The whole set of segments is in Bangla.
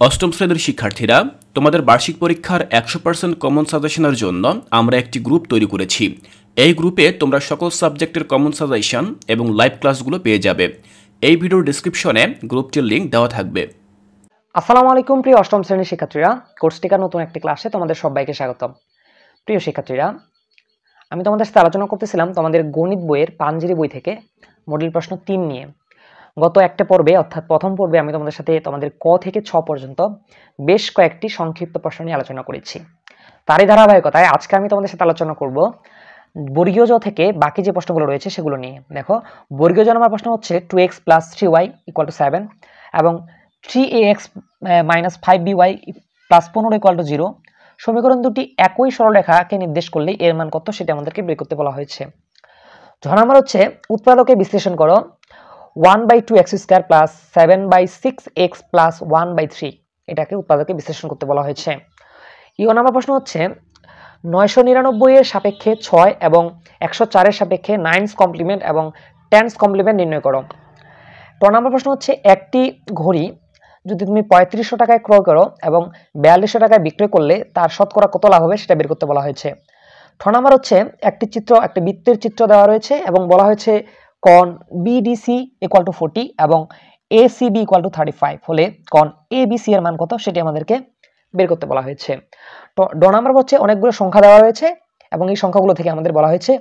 অষ্টম শ্রেণীর শিক্ষার্থীরা, তোমাদের বার্ষিক পরীক্ষার 100% কমন সাজেশনের জন্য আমরা একটি গ্রুপ তৈরি করেছি। এই গ্রুপে তোমরা সকল সাবজেক্টের কমন সাজেশন এবং লাইভ ক্লাসগুলো পেয়ে যাবে। এই ভিডিওর ডেসক্রিপশনে গ্রুপটির লিঙ্ক দেওয়া থাকবে। আসসালামু আলাইকুম প্রিয় অষ্টম শ্রেণীর শিক্ষার্থীরা, কোর্স টিকার নতুন একটি ক্লাসে তোমাদের সবাইকে স্বাগতম। প্রিয় শিক্ষার্থীরা, আমি তোমাদের সাথে আলোচনা করতেছিলাম তোমাদের গণিত বইয়ের পাঞ্জেরি বই থেকে মডেল প্রশ্ন 3 নিয়ে। গত একটা পর্বে অর্থাৎ প্রথম পর্বে আমি তোমাদের সাথে তোমাদের ক থেকে 6 পর্যন্ত বেশ কয়েকটি সংক্ষিপ্ত প্রশ্ন নিয়ে আলোচনা করেছি। তারই ধারাবাহিকতায় আজকে আমি তোমাদের সাথে আলোচনা করব বর্গীয় জ থেকে বাকি যে প্রশ্নগুলো রয়েছে সেগুলো নিয়ে। দেখো, বর্গীয় জ নাম্বার প্রশ্ন হচ্ছে 2x + 3y = 7 এবং 3ax - 5by + 15 = 0। সমীকরণ দুটি একই সরলরেখাকে নির্দেশ করলে এর মান কত সেটা আমাদেরকে বের করতে বলা হয়েছে। ঝ নাম্বার হচ্ছে উৎপাদকে বিশ্লেষণ করো 1/2x² + 7/6x + 1/3। এটাকে উৎপাদকে বিশ্লেষণ করতে বলা হয়েছে। ই নাম্বার প্রশ্ন হচ্ছে 999 এর সাপেক্ষে 6 এবং 104 এর সাপেক্ষে 9's কমপ্লিমেন্ট এবং 10's কমপ্লিমেন্ট নির্ণয় করো। ট নাম্বার প্রশ্ন হচ্ছে একটি ঘড়ি যদি তুমি 3500 টাকায় ক্রয় করো এবং 4200 টাকায় বিক্রয় করলে তার শতকরা কত লাভ হবে সেটা বের করতে বলা হয়েছে। ঠ নাম্বার হচ্ছে একটি বৃত্তের চিত্র দেওয়া রয়েছে এবং বলা হয়েছে কোণ BDC = 40 এবং ACB = 35 হলে কোণ ABC এর মান কত সেটি আমাদেরকে বের করতে বলা হয়েছে। তো ড নাম্বার হচ্ছে অনেকগুলো সংখ্যা দেওয়া রয়েছে এবং এই সংখ্যাগুলো থেকে আমাদের বলা হয়েছে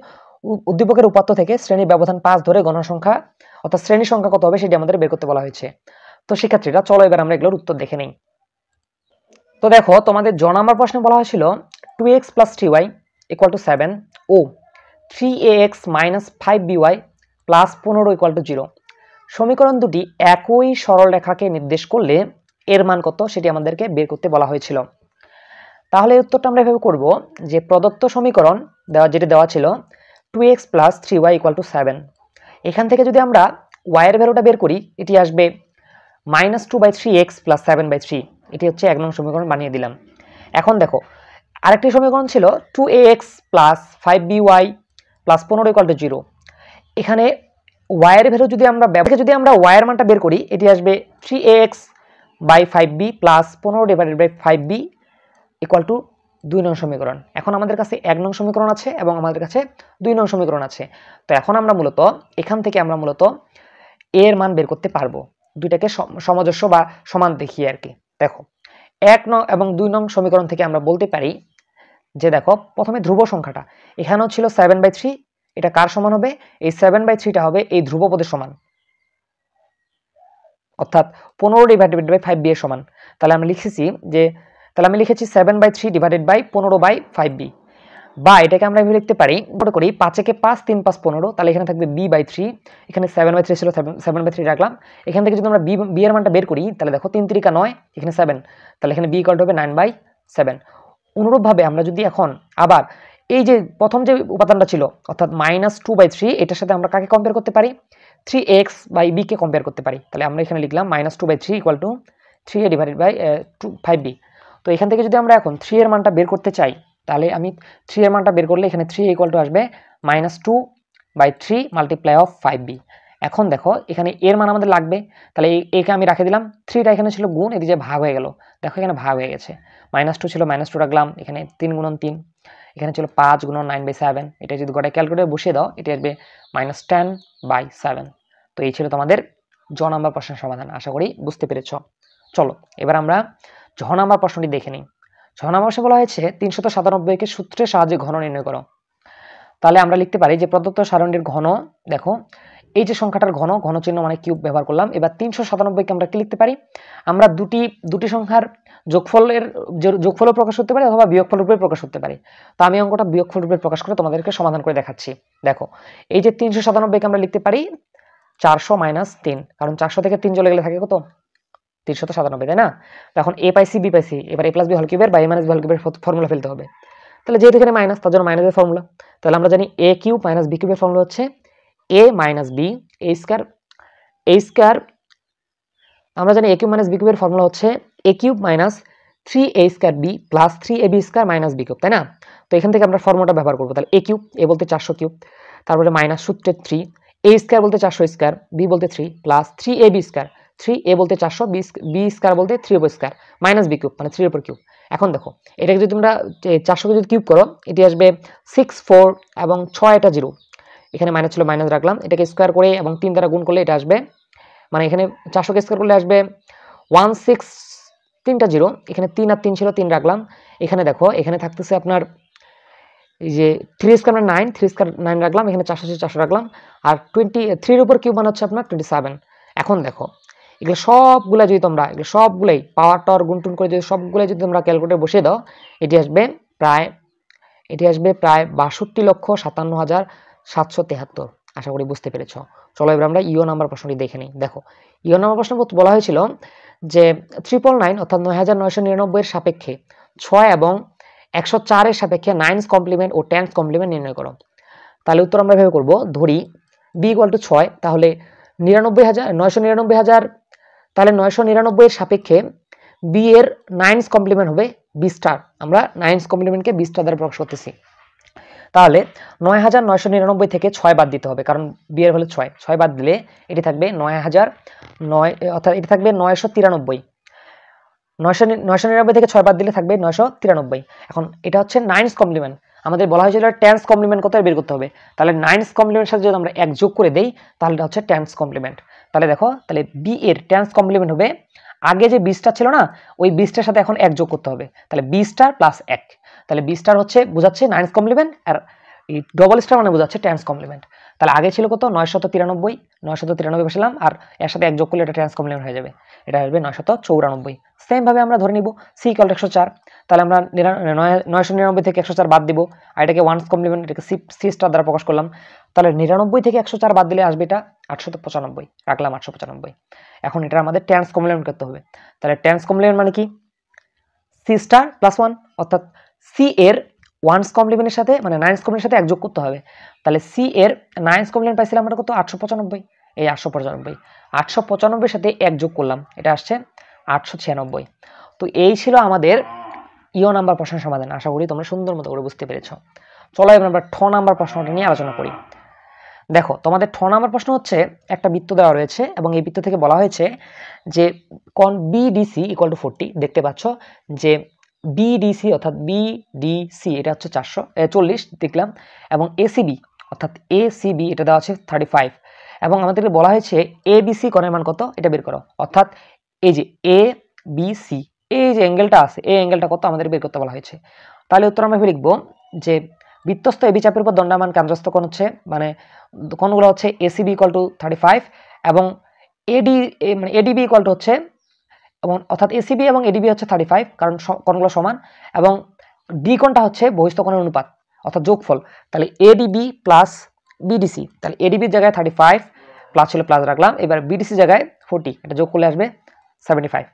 উদ্দীপকের উপাত্ত থেকে শ্রেণীর ব্যবধান 5 ধরে গণসংখ্যা অর্থাৎ শ্রেণী সংখ্যা কত হবে সেটি আমাদের বের করতে বলা হয়েছে। তো শিক্ষার্থীরা, চলো এবার আমরা এগুলোর উত্তর দেখে নেই। তো দেখো, তোমাদের জ নাম্বার প্রশ্নে বলা হয়েছিল 2x + 3y = 7 ও 3ax - 5by + 15 = 0। সমীকরণ দুটি একই সরলরেখাকে নির্দেশ করলে এর মান কত সেটি আমাদেরকে বের করতে বলা হয়েছিল। তাহলে এই উত্তরটা আমরা এভাবে করব যে প্রদত্ত সমীকরণ যেটা দেওয়া ছিল 2x + 3y = 7। এখান থেকে যদি আমরা y এর ভ্যালুটা বের করি এটি আসবে -2/3x + 7/3। এটি হচ্ছে 1 নং সমীকরণ বানিয়ে দিলাম। এখন দেখো, আরেকটি সমীকরণ ছিল 2ax + 5by + 15 = 0। এখানে y এর ভ্যালু যদি আমরা y এর মানটা বের করি এটি আসবে 3ax/5b + 15/5b = 2 নং সমীকরণ। এখন আমাদের কাছে 1 নং সমীকরণ আছে এবং আমাদের কাছে 2 নং সমীকরণ আছে। তো এখন আমরা মূলত এখান থেকে এর মান বের করতে পারবো, দুইটাকে সামঞ্জস্য বা সমান দেখিয়ে আর কি। দেখো, 1 নং এবং 2 নং সমীকরণ থেকে আমরা বলতে পারি যে দেখো, প্রথমে ধ্রুব সংখ্যাটা এখানেও ছিল 7/3, এটা কার সমান হবে? এই 7/3টা হবে এই ধ্রুবপদের সমান, অর্থাৎ 15/5b এর সমান। তাহলে আমি লিখেছি 7/3 / 15/5b, বা এটাকে আমরা এভাবে লিখতে পারি, মনে করি 5 একে 5 3 5 15, তাহলে এখানে থাকবে b/3। এখানে 7/3 ছিল, 7/3 রাখলাম। এখান থেকে যদি আমরা b এর মানটা বের করি তাহলে দেখো 3 3 9, এখানে 7, তাহলে এখানে b = হবে 9/7। অনুরূপভাবে আমরা যদি এখন আবার এই যে প্রথম যে উপাদানটা ছিল অর্থাৎ -2/3, এটার সাথে আমরা কাকে কম্পেয়ার করতে পারি? 3x/b কে কম্পেয়ার করতে পারি। তাহলে আমরা এখানে লিখলাম -2/3 = 3a/5b। তো এখান থেকে যদি আমরা এখন 3 এর মানটা বের করতে চাই তাহলে আমি 3 এর মানটা বের করলে এখানে 3 আসবে -2/3 × 5b। এখন দেখো, এখানে এর মান আমাদের লাগবে, তাহলে একে আমি রেখে দিলাম। 3টা এখানে ছিল গুণ, এদিকে ভাগ হয়ে গেল। দেখো এখানে ভাগ হয়ে গেছে, -2 ছিল -2 রাখলাম, এখানে 3 × 3, এখানে ছিল 5 × 9/7। এটা যদি গোটা ক্যালকুলেটরে বসিয়ে দাও এটি আসবে -10/7। তো এই ছিল তোমাদের জ নাম্বার প্রশ্নের সমাধান। আশা করি বুঝতে পেরেছ। চলো এবার আমরা ঝ নাম্বার প্রশ্নটি দেখে নিই। ঝ নাম্বার প্রশ্নে বলা হয়েছে 397কে সূত্রের সাহায্যে ঘন নির্ণয় করো। তাহলে আমরা লিখতে পারি যে প্রদত্ত সারণীর ঘন, দেখো এই যে সংখ্যাটার ঘন চিহ্ন মানে কিউব ব্যবহার করলাম। এবার 397কে আমরা কি লিখতে পারি? আমরা দুটি সংখ্যার যোগফলও প্রকাশ করতে পারি অথবা বিয়োগফল রূপে প্রকাশ করতে পারি। তো আমি অঙ্কটা বিয়োগফল রূপে প্রকাশ করে তোমাদেরকে সমাধান করে দেখাচ্ছি। দেখো, এই যে 397কে আমরা লিখতে পারি 400 - 3, কারণ 400 থেকে 3 চলে গেলে থাকে কত? 397, তাই না? এখন a পাইছি b পাইছি, এবার a + b হোল কিউবের বা a - b হোল কিউবের ফর্মুলা ফেলতে হবে। তাহলে যেহেতু এখানে মাইনাস, তার জন্য মাইনাসের ফর্মুলা। তাহলে আমরা জানি a কিউব - b কিউবের ফর্মুলা হচ্ছে a - b a স্কয়ার। আমরা জানি a কিউব - b কিউবের ফর্মুলা হচ্ছে a cube - 3a² b + 3ab² - b cube, তাই না? তো এখান থেকে আমরা ফর্মুলাটা ব্যবহার করব। তাহলে a কিউব, a বলতে 400 কিউব, তারপরে মাইনাস সূত্রে 3, a² বলতে 400 স্কয়ার, b বলতে 3 + 3ab²। 3a বলতে 400, বি স্কয়ার বলতে 3 উপর স্কয়ার মাইনাস বি কিউব মানে 3 উপর কিউব। এখন দেখো এটাকে যদি তোমরা 400 কে যদি কিউব করো এটি আসবে 6 4 এবং 6 এটা 0, এখানে মাইনাস ছিল মাইনাস রাখলাম, এটাকে স্কয়ার করে এবং 3 দ্বারা গুণ করলে এটা আসবে, মানে এখানে 400 কে স্কয়ার করলে আসবে 16, 3টা 0, এখানে 3 আর 3 ছিল 3 রাখলাম, এখানে দেখো এখানে থাকতেছে আপনার এই যে 3 স্কয়ার মানে 9, 3 স্কয়ার 9 রাখলাম, এখানে 400 ছিল 400 রাখলাম, আর 23 এর উপর কিউব মানে হচ্ছে আপনার 27। এখন দেখো এগুলো সবগুলা যদি তোমরা এগুলো সবগুলাই পাওয়ার টাওয়ার গুণটুন করে যদি সবগুলাই যদি তোমরা ক্যালকুলেটরে বসিয়ে দাও এটি আসবে প্রায় 62,57,773। আশা করি বুঝতে পেরেছ। চলো এবার আমরা ইও নাম্বার প্রশ্নটি দেখে নিই। দেখো ইও নাম্বার প্রশ্ন বলা হয়েছিল যে 999 অর্থাৎ 9999 এর সাপেক্ষে 6 এবং 104 এর সাপেক্ষে 9's কমপ্লিমেন্ট ও 10's কমপ্লিমেন্ট নির্ণয় করো। তাহলে উত্তর আমরা এভাবে করব, ধরি বি ইকুয়াল টু 6, তাহলে 999,000, তাহলে 999 এর সাপেক্ষে বি এর 9's কমপ্লিমেন্ট হবে বি স্টার। আমরা 9's কমপ্লিমেন্টকে বি স্টার দ্বারা প্রকাশ করতেছি। তাহলে 9,999 থেকে 6 বাদ দিতে হবে, কারণ বি এর হলো 6 বাদ দিলে এটি থাকবে 9,009, অর্থাৎ এটি থাকবে 993। 999 থেকে 6 বাদ দিলে থাকবে 993। এখন এটা হচ্ছে 9's কমপ্লিমেন্ট, আমাদের বলা হয়েছিল 10's কমপ্লিমেন্ট কত বের করতে হবে, তাহলে 9's কমপ্লিমেন্টের সাথে যদি আমরা 1 যোগ করে দেই তাহলে এটা হচ্ছে 10's কমপ্লিমেন্ট। তাহলে দেখো তাহলে বি এর 10's কমপ্লিমেন্ট হবে, আগে যে বি স্টার ছিল না ওই বি স্টার সাথে এখন 1 যোগ করতে হবে, তাহলে বি স্টার প্লাস 1, তাহলে বি স্টার হচ্ছে বোঝাচ্ছে 9's কমপ্লিমেন্ট আর এই ডবল স্টার মানে বোঝাচ্ছে 10's কমপ্লিমেন্ট। তাহলে আগে ছিল কত 993 বসালাম আর এর সাথে 1 যোগ করলে এটা 10's কমপ্লিমেন্ট হয়ে যাবে, এটা আসবে 994। সেম ভাবে আমরা ধরে নিব সি ইকুয়াল 104, তাহলে আমরা 999 থেকে 104 বাদ দিব আর এটাকে 1's কমপ্লিমেন্ট, এটাকে সি স্টার দ্বারা প্রকাশ করলাম, তাহলে 99 থেকে 104 বাদ দিলে আসবে এটা 895, রাখলাম 895। এখন এটা আমাদের 10's কমপ্লিমেন্ট করতে হবে, তাহলে 10's কমপ্লিমেন্ট মানে কি সি স্টার প্লাস 1, অর্থাৎ সি এর 1's কমপ্লিমেন্টের সাথে মানে 9's কমপ্লিমেন্টের সাথে 1 যোগ করতে হবে, তাহলে সি এর 9's কমপ্লিমেন্ট পাইছিলাম আমরা কত 895, এই 895 সাথে 1 যোগ করলাম এটা আসছে 896। তো এই ছিল আমাদের ইও নাম্বার প্রশ্নের সমাধান। আশা করি তোমরা সুন্দর মতো করে বুঝতে পেরেছো। চলো এবার আমরা ঠ নাম্বার প্রশ্নটা নিয়ে আলোচনা করি। দেখো তোমাদের ঠ নাম্বার প্রশ্ন হচ্ছে একটা বৃত্ত দেওয়া রয়েছে এবং এই বৃত্ত থেকে বলা হয়েছে যে কোণ বিডিসি ইকুয়াল টু 40, দেখতে পাচ্ছ যে বিডিসি অর্থাৎ বিডিসি এটা হচ্ছে 440 দেখলাম, এবং এসিবি অর্থাৎ এসিবি এটা দেওয়া আছে 35, এবং আমাদেরকে বলা হয়েছে এবিসি কোণের মান কত এটা বের করো, অর্থাৎ এই যে এ বি সি এই যে অ্যাঙ্গেলটা আছে এই অ্যাঙ্গেলটা কত আমাদের বের করতে বলা হয়েছে। তাহলে উত্তর আমরা লিখব যে বৃত্তস্থ এবি চাপের উপর দণ্ডায়মান কেন্দ্রস্থ কোণ হচ্ছে মানে কোণগুলো হচ্ছে এসিবি ইকুয়াল টু 35 এবং এডি মানে এডিবি ইকুয়াল টু হচ্ছে, এবং অর্থাৎ এসিবি এবং এডিবি হচ্ছে 35 কারণ কোণগুলো সমান, এবং ডি কোণটা হচ্ছে বহিস্থ কোণের অনুপাত অর্থাৎ যোগফল। তাহলে এডিবি প্লাস বিডিসি, তাহলে এডিবির জায়গায় 35 প্লাস ছিল প্লাস রাখলাম, এবার বিডিসি জায়গায় 40, এটা যোগ করলে আসবে 75।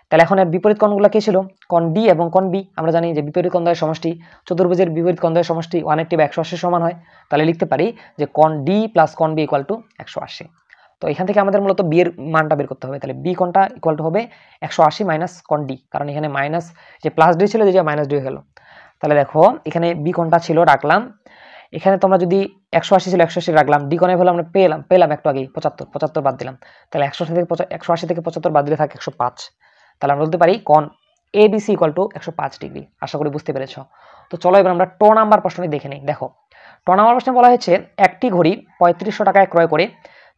তাহলে এখন এর বিপরীত কোণগুলো কি ছিল কোণ ডি এবং কোণ বি, আমরা জানি যে বিপরীত কোণ দ্বয়ের সমষ্টি চতুর্ভুজের বিপরীত কোণ দ্বয়ের সমষ্টি 180/180 সমান হয়, তাহলে লিখতে পারি যে কোণ ডি প্লাস কোণ বি ইকুয়াল টু 180। তো এখান থেকে আমাদের মূলত বি এর মানটা বের করতে হবে, তাহলে বি কোণটা ইকুয়াল টু হবে 180 মাইনাস কোণ ডি, কারণ এখানে মাইনাস যে প্লাস ডি ছিল যে মাইনাস ডি হয়ে গেল। তাহলে দেখো এখানে বি কোণটা ছিল রাখলাম, এখানে তোমরা যদি 180 ছিল 180 রাখলাম, ডি কোণের ভ্যালু আমরা পেলাম একটু আগেই 75 বাদ দিলাম, তাহলে 180 থেকে 75 বাদ দিলে থাকে 105। তাহলে আমরা বলতে পারি কোণ এবিসি ইকুয়াল টু 105 ডিগ্রি। আশা করি বুঝতে পেরেছ। তো চলো এবার আমরা ট নাম্বার প্রশ্নটি দেখে নিই। দেখো ট নাম্বার প্রশ্নে বলা হয়েছে একটি ঘড়ি 3500 টাকায় ক্রয় করে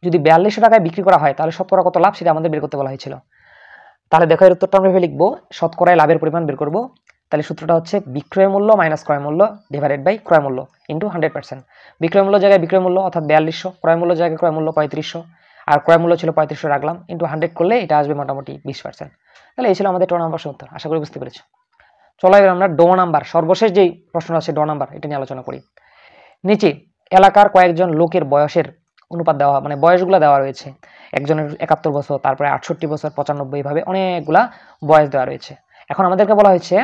যদি 4200 টাকায় বিক্রি করা হয় তাহলে শতকরা কত লাভ সেটা আমাদের বের করতে বলা হয়েছিল। তাহলে দেখো এর উত্তরটা আমরা ভেবে লিখবো, শতকরায় লাভের পরিমাণ বের করব। তাহলে সূত্রটা হচ্ছে বিক্রয় মূল্য মাইনাস ক্রয় মূল্য ডিভাইডেড বাই ক্রয় মূল্য ইন্টু 100%। বিক্রয় মূল্য জায়গায় বিক্রয় মূল্য অর্থাৎ 4200, ক্রয় মূল্য জায়গায় ক্রয় মূল্য 3500, আর ক্রয় মূল্য ছিল 3500 রাখলাম ইন্টু 100 করলে এটা আসবে মোটামুটি 20%। তাহলে এই ছিল আমাদের ট নাম্বার উত্তর। আশা করি বুঝতে পেরেছো। চলো এবার আমরা ড নাম্বার সর্বশেষ যেই প্রশ্নটা আছে ড নাম্বার এটা নিয়ে আলোচনা করি। নিচে এলাকার কয়েকজন লোকের বয়সের অনুপাত দেওয়া মানে বয়সগুলো দেওয়া রয়েছে, একজনের 71 বছর, তারপরে 68 বছর, 95, এইভাবে অনেকগুলা বয়স দেওয়া রয়েছে। এখন আমাদেরকে বলা হয়েছে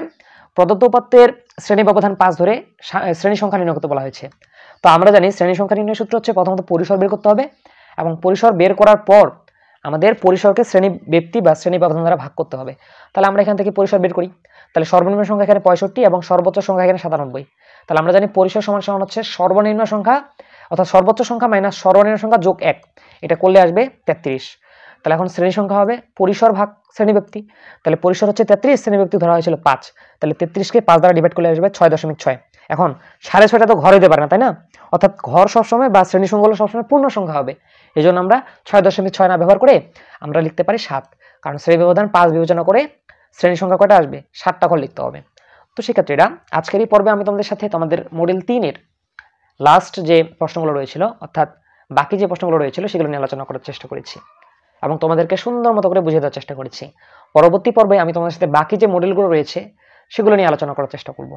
প্রদত্ত উপাত্তের শ্রেণী ব্যবধান 5 ধরে শ্রেণী সংখ্যা নির্ণয় করতে বলা হয়েছে। তো আমরা জানি শ্রেণী সংখ্যা নির্ণয় সূত্র হচ্ছে প্রথমত পরিসর বের করতে হবে, এবং পরিসর বের করার পর আমাদের পরিসরকে শ্রেণী ব্যক্তি বা শ্রেণী ব্যবধান দ্বারা ভাগ করতে হবে। তাহলে আমরা এখান থেকে পরিসর বের করি, তাহলে সর্বনিম্ন সংখ্যা এখানে 65 এবং সর্বোচ্চ সংখ্যা এখানে 97। তাহলে আমরা জানি পরিসর সমান সমান হচ্ছে সর্বনিম্ন সংখ্যা অর্থাৎ সর্বোচ্চ সংখ্যা মাইনাস সর্বনিম্ন সংখ্যা যোগ 1, এটা করলে আসবে 33। তাহলে এখন শ্রেণী সংখ্যা হবে পরিসর ভাগ শ্রেণীব্যক্তি। তাহলে পরিসর হচ্ছে 33, শ্রেণীব্যক্তি ধরা হয়েছিল 5। তাহলে 33কে 5 দ্বারা ডিভাইড করলে আসবে 6.6। এখন 6.5টা তো ঘর হতে পারে না, তাই না? অর্থাৎ ঘর সবসময় বা শ্রেণী সংখ্যাগুলো সবসময় পূর্ণ সংখ্যা হবে। এই জন্য আমরা 6.6 না ব্যবহার করে আমরা লিখতে পারি 7, কারণ শ্রেণী ব্যবধান 5 বিবেচনা করে শ্রেণী সংখ্যা কয়টা আসবে? 7টা ঘর লিখতে হবে। তো শিক্ষার্থীরা, আজকের এই পর্বে আমি তোমাদের সাথে তোমাদের মডেল 3-এর লাস্ট যে প্রশ্নগুলো রয়েছিল, অর্থাৎ বাকি যে প্রশ্নগুলো রয়েছিল সেগুলো নিয়ে আলোচনা করার চেষ্টা করেছি এবং তোমাদেরকে সুন্দর মতো করে বুঝিয়ে দেওয়ার চেষ্টা করেছি। পরবর্তী পর্বে আমি তোমাদের সাথে বাকি যে মডেলগুলো রয়েছে সেগুলো নিয়ে আলোচনা করার চেষ্টা করব।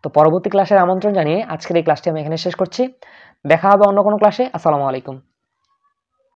তো পরবর্তী ক্লাসের আমন্ত্রণ জানিয়ে আজকের এই ক্লাসটি আমি এখানে শেষ করছি। দেখা হবে অন্য কোনো ক্লাসে। আসসালামু আলাইকুম।